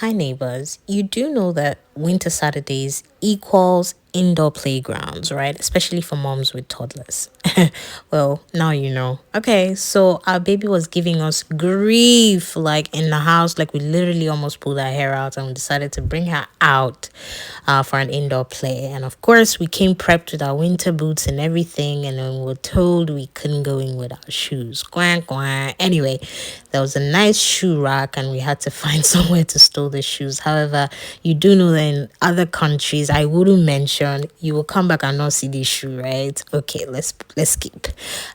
Hi, neighbors. You do know that winter Saturdays equals indoor playgrounds, right? Especially for moms with toddlers. Well, now you know. Okay, so our baby was giving us grief, like in the house. Like we literally almost pulled our hair out and we decided to bring her out for an indoor play. And of course, we came prepped with our winter boots and everything. And then we were told we couldn't go in with our shoes. Quack, quack. Anyway, there was a nice shoe rack and we had to find somewhere to store the shoes. However, you do know that in other countries, I wouldn't mention, you will come back and not see the shoe, right? Okay, let's skip.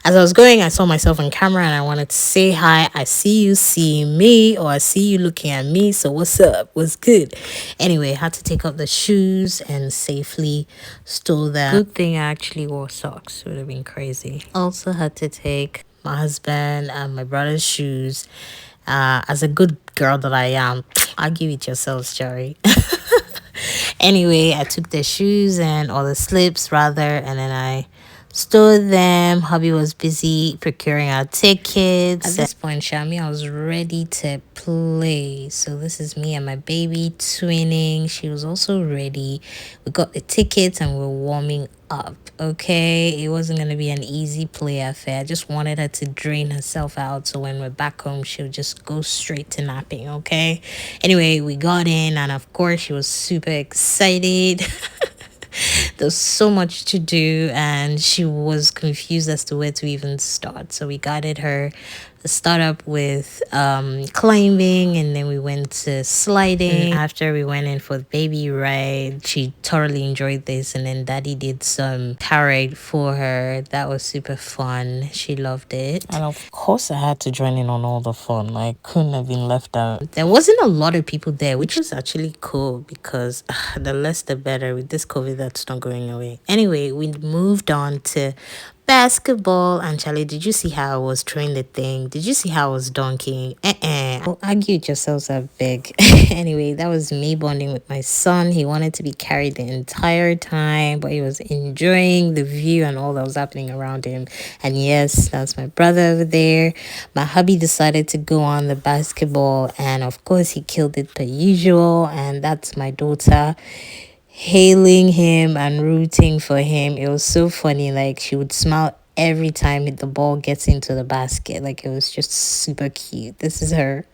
As I was going, I saw myself on camera and I wanted to say hi. I see you seeing me, or I see you looking at me. So what's up? What's good? Anyway, I had to take off the shoes and safely store them. Good thing I actually wore socks. Would have been crazy. Also had to take my husband and my brother's shoes. As a good girl that I am, I'll give it yourselves, Jerry. Anyway, I took the shoes and all the slips rather, and then I stored them. Hubby was busy procuring our tickets. At this point, Shami, I was ready to play. So this is me and my baby twinning. She was also ready. We got the tickets and we're warming up. Okay, it wasn't gonna be an easy play affair. I just wanted her to drain herself out, so when we're back home she'll just go straight to napping. Okay, anyway, we got in and of course she was super excited. There's so much to do and she was confused as to where to even start, so we guided her. Start up with climbing, and then we went to sliding. And after we went in for the baby ride, she thoroughly enjoyed this, and then daddy did some parade for her. That was super fun. She loved it, and of course I had to join in on all the fun. Like, couldn't have been left out. There wasn't a lot of people there, which was actually cool because the less the better with this COVID that's not going away. Anyway, we moved on to basketball. And Charlie, did you see how I was throwing the thing? Did you see how I was dunking? Well, argue it yourselves are big. Anyway, that was me bonding with my son. He wanted to be carried the entire time, but he was enjoying the view and all that was happening around him. And yes, that's my brother over there. My hubby decided to go on the basketball, and of course he killed it per usual. And that's my daughter hailing him and rooting for him. It was so funny. Like, she would smile every time the ball gets into the basket. Like, it was just super cute. This is her.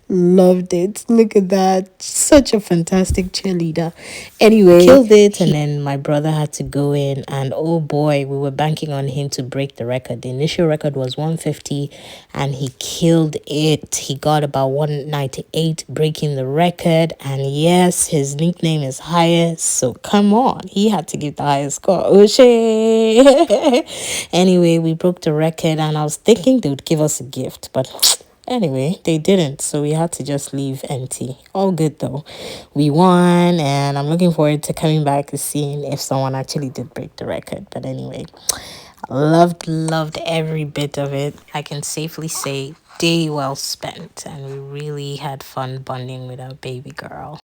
Loved it. Look at that. Such a fantastic cheerleader. Anyway, killed it, and then my brother had to go in, and oh boy, we were banking on him to break the record. The initial record was 150 and he killed it. He got about 198, breaking the record. And yes, his nickname is highest, so come on, he had to give the highest score. Oshay. Anyway, we broke the record and I was thinking they would give us a gift, but anyway, they didn't, so we had to just leave empty. All good though. We won, and I'm looking forward to coming back to seeing if someone actually did break the record. But anyway, loved every bit of it. I can safely say day well spent, and we really had fun bonding with our baby girl.